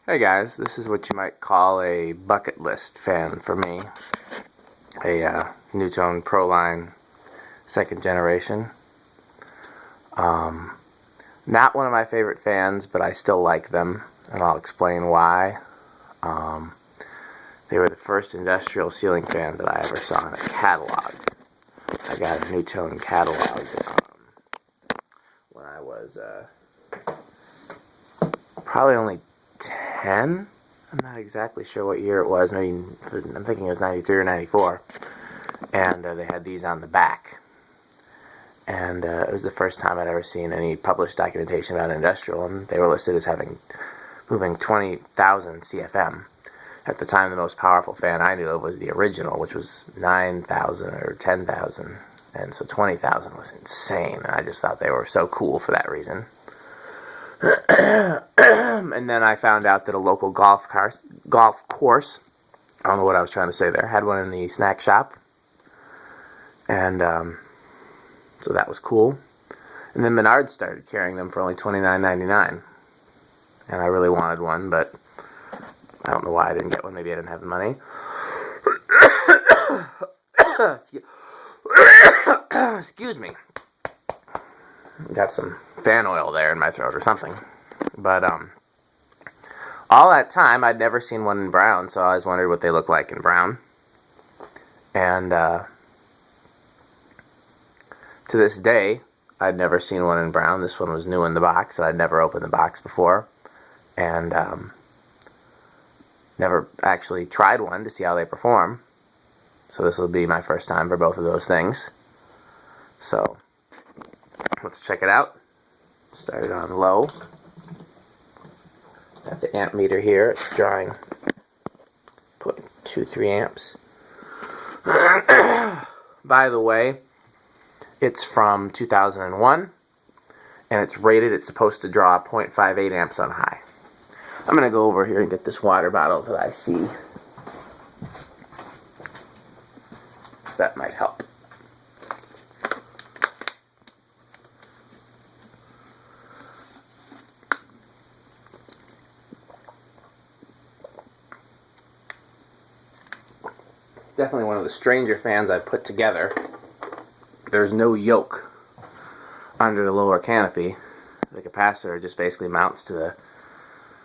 Hey guys, this is what you might call a bucket list fan for me. A Nutone Proline 2nd generation. Not one of my favorite fans, but I still like them, and I'll explain why. They were the first industrial ceiling fan that I ever saw in a catalog. I got a Nutone catalog when I was probably only 10. I'm not exactly sure what year it was. Maybe I'm thinking it was 93 or 94. And they had these on the back. And it was the first time I'd ever seen any published documentation about industrial, and they were listed as moving 20,000 CFM. At the time, the most powerful fan I knew of was the original, which was 9,000 or 10,000. And so 20,000 was insane. I just thought they were so cool for that reason. And then I found out that a local golf course, I don't know what I was trying to say there, had one in the snack shop. And so that was cool. And then Menards started carrying them for only $29.99. And I really wanted one, but I don't know why I didn't get one. Maybe I didn't have the money. Excuse me. Got some fan oil there in my throat or something. But all that time I'd never seen one in brown, so I always wondered what they look like in brown. And to this day, I'd never seen one in brown. This one was new in the box. I'd never opened the box before, and never actually tried one to see how they perform. So this will be my first time for both of those things. So let's check it out. Start it on low. Got the amp meter here. It's drawing 0.23 amps. By the way, it's from 2001, and it's rated. It's supposed to draw 0.58 amps on high. I'm going to go over here and get this water bottle that I see. So that might help. Definitely one of the stranger fans I've put together. There's no yoke under the lower canopy. The capacitor just basically mounts to the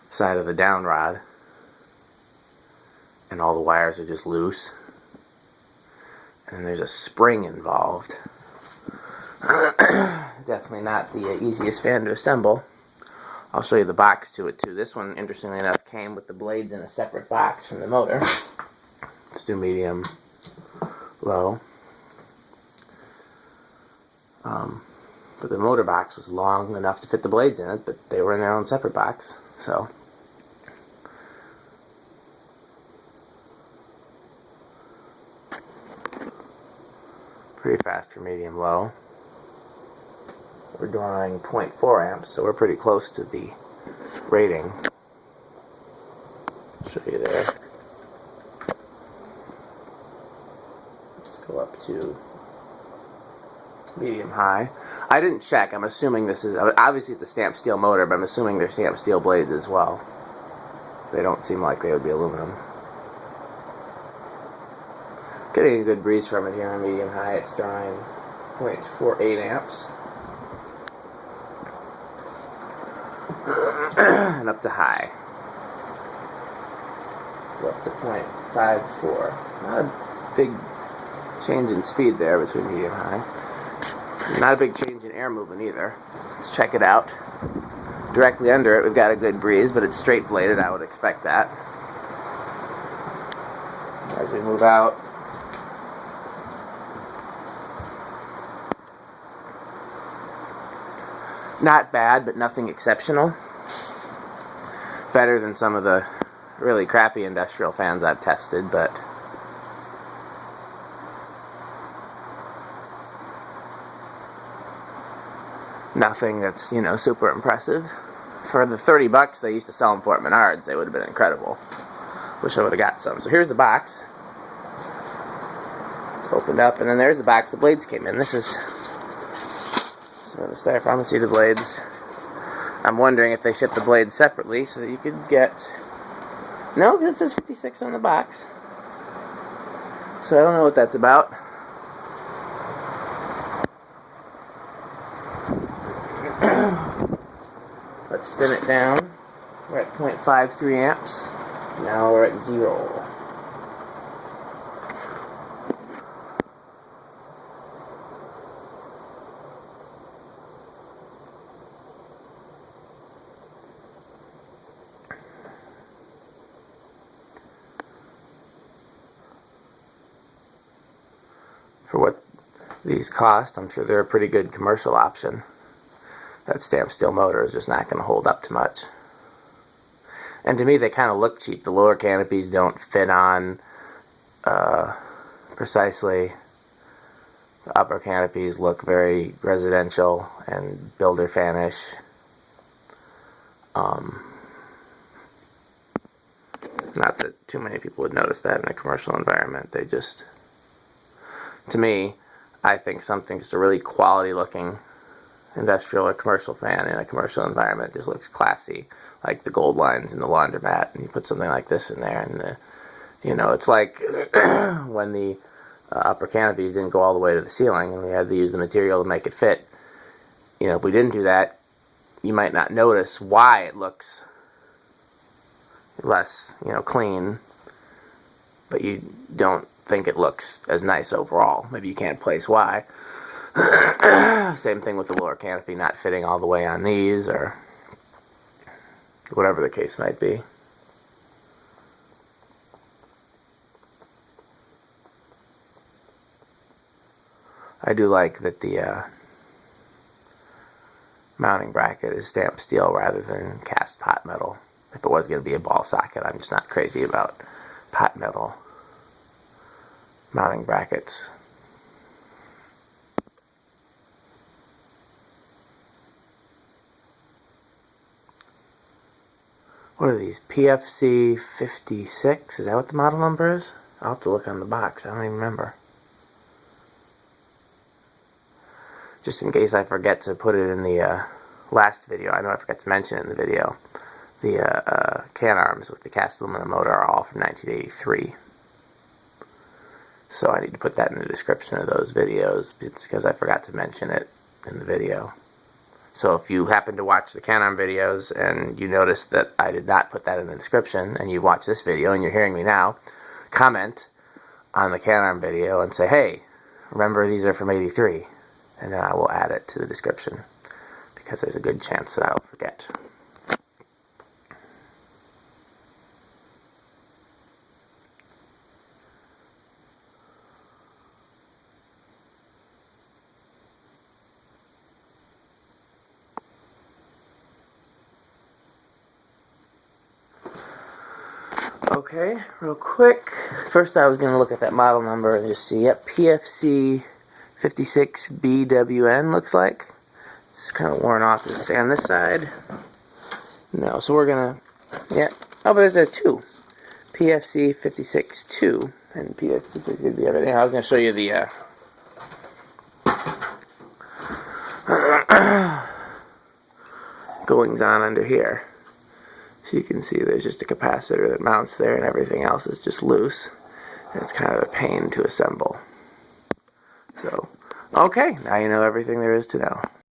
side of the down rod, and all the wires are just loose. And there's a spring involved. Definitely not the easiest fan to assemble. I'll show you the box to it too. This one, interestingly enough, came with the blades in a separate box from the motor. Let's do medium, low. But the motor box was long enough to fit the blades in it, but they were in their own separate box. So pretty fast for medium low. We're drawing 0.4 amps, so we're pretty close to the rating. I'll show you there. Let's go up to medium high. I didn't check. I'm assuming this is, obviously it's a stamped steel motor, but I'm assuming they're stamped steel blades as well. They don't seem like they would be aluminum. Getting a good breeze from it here on medium high. It's drawing 0.48 amps. And up to high. Go up to 0.54. Not a big change in speed there between medium and high. Not a big change in air movement either. Let's check it out. Directly under it, we've got a good breeze, but it's straight bladed. I would expect that. As we move out, not bad, but nothing exceptional. Better than some of the really crappy industrial fans I've tested, but nothing that's, you know, super impressive. For the $30 they used to sell them for at Menards, they would have been incredible. Wish I would have got some. So here's the box. It's opened up, and then there's the box the blades came in. This is some of the styrofoam. See the blades. I'm wondering if they ship the blades separately so that you could get No, because it says 56 on the box. So I don't know what that's about. Let's spin it down. We're at 0.53 amps. Now we're at 0. For what these cost, I'm sure they're a pretty good commercial option. That stamped steel motor is just not going to hold up to much. And to me, they kind of look cheap. The lower canopies don't fit on precisely. The upper canopies look very residential and builder fanish. Not that too many people would notice that in a commercial environment. They just, to me, I think something's a really quality looking industrial or commercial fan in a commercial environment just looks classy, like the gold lines in the laundromat, and you put something like this in there, and it's like when the upper canopies didn't go all the way to the ceiling and we had to use the material to make it fit. If we didn't do that, you might not notice why it looks less clean, but you don't think it looks as nice overall. Maybe you can't place why. Same thing with the lower canopy not fitting all the way on these, or whatever the case might be. I do like that the mounting bracket is stamped steel rather than cast pot metal. If it was going to be a ball socket, I'm just not crazy about pot metal mounting brackets. What are these? PFC-56? Is that what the model number is? I'll have to look on the box. I don't even remember. Just in case I forget to put it in the last video. I know I forgot to mention it in the video. The can arms with the cast aluminum motor are all from 1983. So I need to put that in the description of those videos. It's because I forgot to mention it in the video. So if you happen to watch the can arm videos and you notice that I did not put that in the description, and you watch this video and you're hearing me now, comment on the can arm video and say, hey, remember these are from 83. And then I will add it to the description, because there's a good chance that I'll forget. Okay, real quick. First I was going to look at that model number and just see, yep, PFC-56BWN looks like. It's kind of worn off, does it say on this side? No, so we're going to, yeah, oh, but there's a 2. PFC-56II and PFC-56BWN. I was going to show you the goings on under here. So you can see there's just a capacitor that mounts there, and everything else is just loose. And it's kind of a pain to assemble. So, okay, now you know everything there is to know.